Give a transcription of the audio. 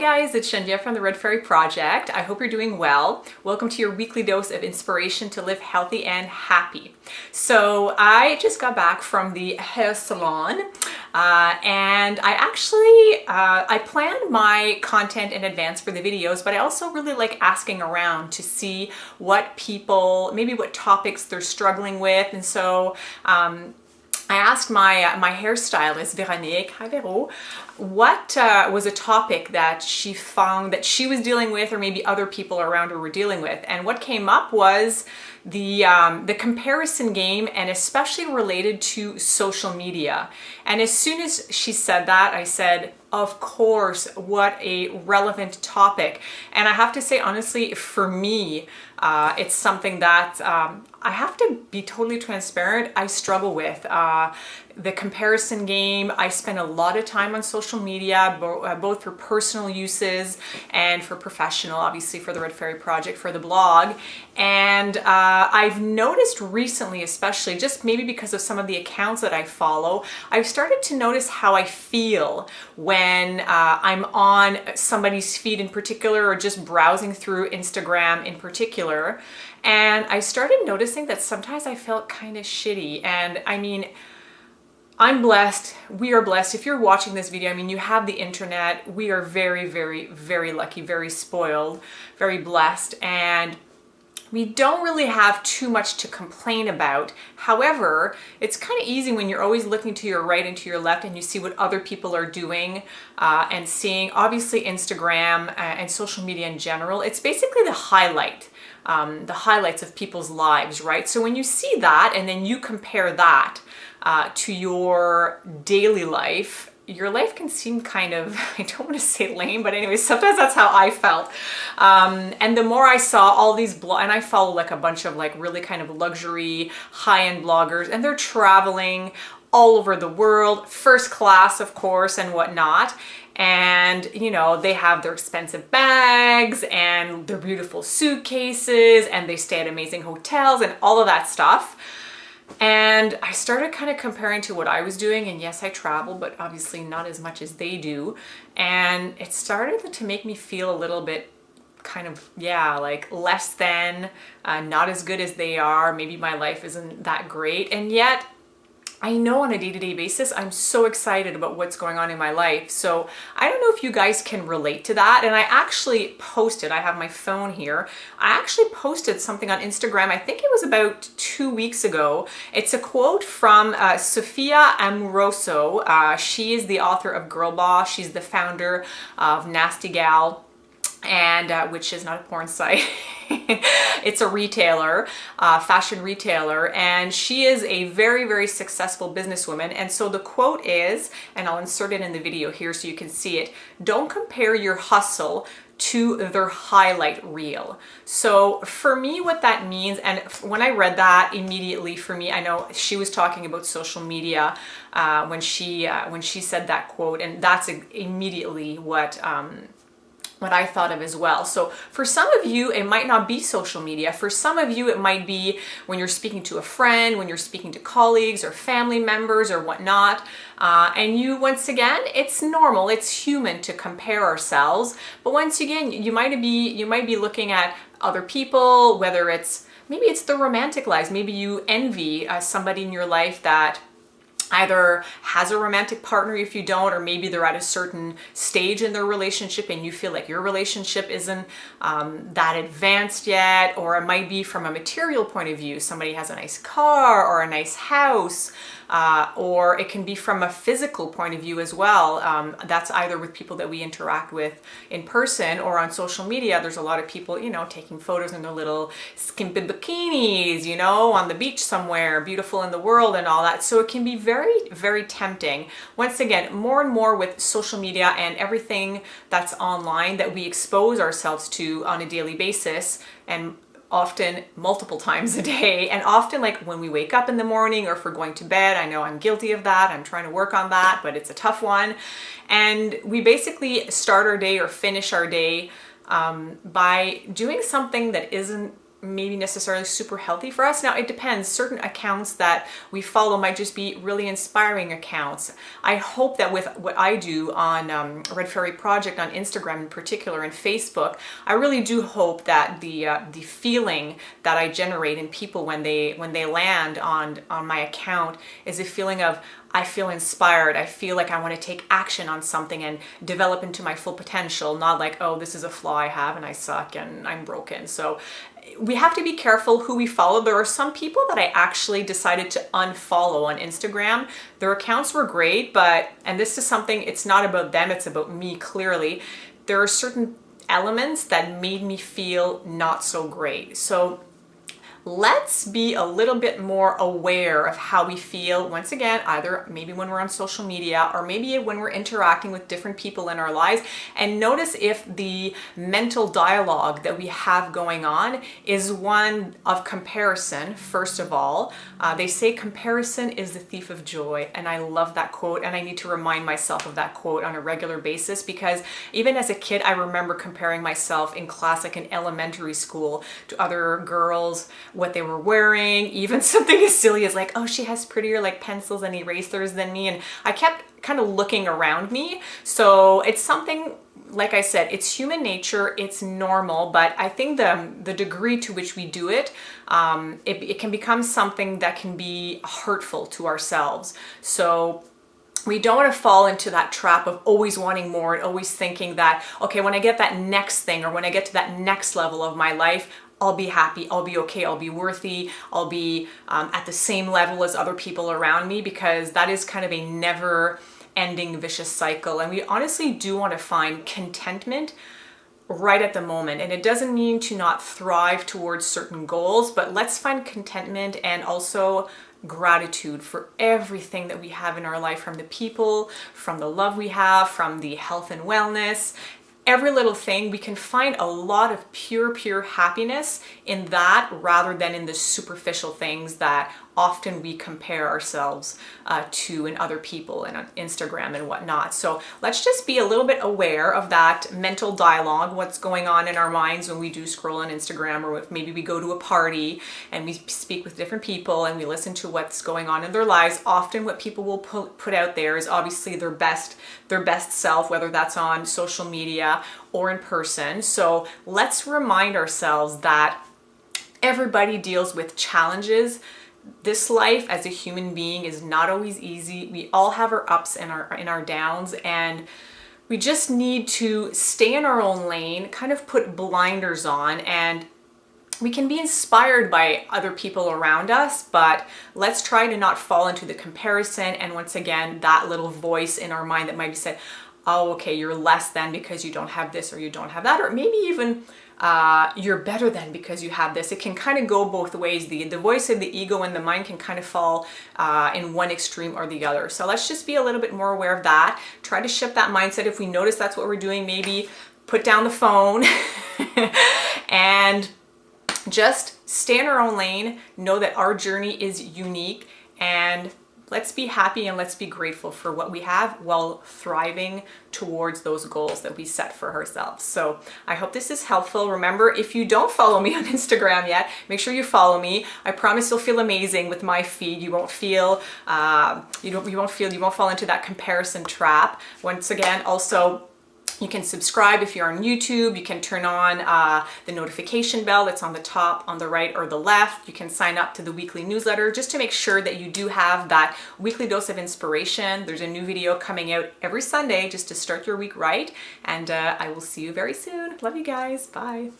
guys, it's Geneviève from the Red Fairy Project. I hope you're doing well. Welcome to your weekly dose of inspiration to live healthy and happy. So I just got back from the hair salon and I planned my content in advance for the videos, but I also really like asking around to see what people, maybe what topics they're struggling with. And so I asked my hairstylist, Veronique, hi Vero, what was a topic that she found that she was dealing with or maybe other people around her were dealing with. And what came up was the comparison game, and especially related to social media. And as soon as she said that, I said, of course, what a relevant topic. And I have to say, honestly, for me, it's something that I have to be totally transparent, I struggle with. The comparison game, I spend a lot of time on social media, both for personal uses and for professional, obviously for the Red Fairy Project, for the blog. And I've noticed recently, especially just maybe because of some of the accounts that I follow, I've started to notice how I feel when I'm on somebody's feed in particular, or just browsing through Instagram in particular. And I started noticing that sometimes I felt kind of shitty. And I mean, I'm blessed. We are blessed. If you're watching this video, I mean, you have the internet. We are very, very, very lucky, very spoiled, very blessed. And we don't really have too much to complain about. However, it's kind of easy when you're always looking to your right and to your left and you see what other people are doing and seeing, obviously, Instagram and social media in general. It's basically the highlights of people's lives, right? So when you see that and then you compare that to your daily life, your life can seem kind of, I don't want to say lame, but anyway, sometimes that's how I felt. And the more I saw all these and I follow like a bunch of like really kind of luxury high-end bloggers, and they're traveling all over the world, first class, of course, and whatnot. And, you know, they have their expensive bags and their beautiful suitcases, and they stay at amazing hotels and all of that stuff. And I started kind of comparing to what I was doing, and yes, I travel, but obviously not as much as they do. And it started to make me feel a little bit kind of, yeah, like less than, not as good as they are. Maybe my life isn't that great. And yet I know on a day-to-day basis, I'm so excited about what's going on in my life. So I don't know if you guys can relate to that. And I actually posted, I have my phone here, I actually posted something on Instagram, I think it was about 2 weeks ago. It's a quote from Sophia Amoruso. She is the author of Girl Boss. She's the founder of Nasty Gal, and which is not a porn site. It's a retailer, fashion retailer, and she is a very, very successful businesswoman. And so the quote is, and I'll insert it in the video here so you can see it, don't compare your hustle to their highlight reel. So for me, what that means, and when I read that immediately, for me, I know she was talking about social media when she said that quote, and that's immediately what I thought of as well. So for some of you, it might not be social media. For some of you, it might be when you're speaking to a friend, when you're speaking to colleagues or family members or whatnot. And you, once again, it's normal, it's human to compare ourselves. But once again, you might be looking at other people, whether maybe it's the romantic lives. Maybe you envy somebody in your life that either has a romantic partner if you don't, or maybe they're at a certain stage in their relationship and you feel like your relationship isn't that advanced yet. Or it might be from a material point of view. Somebody has a nice car or a nice house, or it can be from a physical point of view as well. That's either with people that we interact with in person or on social media. There's a lot of people, you know, taking photos in their little skimpy bikinis, you know, on the beach somewhere, beautiful in the world and all that. So it can be very, very tempting. Once again, more and more with social media and everything that's online that we expose ourselves to on a daily basis, and often multiple times a day, and often like when we wake up in the morning or if we're going to bed. I know I'm guilty of that. I'm trying to work on that, but it's a tough one. And we basically start our day or finish our day by doing something that isn't maybe necessarily super healthy for us. Now it depends. Certain accounts that we follow might just be really inspiring accounts. I hope that with what I do on Red Fairy Project on Instagram in particular and Facebook, I really do hope that the feeling that I generate in people when they land on my account is a feeling of, I feel inspired. I feel like I want to take action on something and develop into my full potential, not like, oh, this is a flaw I have and I suck and I'm broken. So we have to be careful who we follow. There are some people that I actually decided to unfollow on Instagram. Their accounts were great, and this is something, it's not about them, it's about me clearly. There are certain elements that made me feel not so great. So let's be a little bit more aware of how we feel, once again, either maybe when we're on social media or maybe when we're interacting with different people in our lives, and notice if the mental dialogue that we have going on is one of comparison. First of all, they say comparison is the thief of joy, and I love that quote, and I need to remind myself of that quote on a regular basis, because even as a kid I remember comparing myself in class, like in elementary school, to other girls, what they were wearing, even something as silly as like, oh, she has prettier like pencils and erasers than me, and I kept kind of looking around me. So it's something, like I said, it's human nature, it's normal, but I think the degree to which we do it, it can become something that can be hurtful to ourselves. So we don't want to fall into that trap of always wanting more and always thinking that, okay, when I get that next thing or when I get to that next level of my life, I'll be happy, I'll be okay, I'll be worthy, I'll be at the same level as other people around me, because that is kind of a never-ending vicious cycle. And we honestly do want to find contentment right at the moment. And it doesn't mean to not thrive towards certain goals, but let's find contentment and also gratitude for everything that we have in our life, from the people, from the love we have, from the health and wellness. Every little thing, we can find a lot of pure happiness in that, rather than in the superficial things that often we compare ourselves to in other people and on Instagram and whatnot. So let's just be a little bit aware of that mental dialogue, what's going on in our minds when we do scroll on Instagram, or if maybe we go to a party and we speak with different people and we listen to what's going on in their lives. Often what people will put out there is obviously their best self, whether that's on social media or in person. So let's remind ourselves that everybody deals with challenges. This life as a human being is not always easy. We all have our ups and our downs, and we just need to stay in our own lane, kind of put blinders on, and we can be inspired by other people around us, but let's try to not fall into the comparison. And once again, that little voice in our mind that might be said, oh, okay, you're less than because you don't have this or you don't have that, or maybe even you're better than because you have this. It can kind of go both ways. The voice of the ego and the mind can kind of fall in one extreme or the other. So let's just be a little bit more aware of that. Try to shift that mindset. If we notice that's what we're doing, maybe put down the phone and just stay in our own lane. Know that our journey is unique, and let's be happy and let's be grateful for what we have while thriving towards those goals that we set for ourselves. So I hope this is helpful. Remember, if you don't follow me on Instagram yet, make sure you follow me. I promise you'll feel amazing with my feed. You won't feel, you won't fall into that comparison trap. Once again, also, you can subscribe if you're on YouTube. You can turn on the notification bell that's on the top, on the right, or the left. You can sign up to the weekly newsletter just to make sure that you do have that weekly dose of inspiration. There's a new video coming out every Sunday just to start your week right. And I will see you very soon. Love you guys. Bye.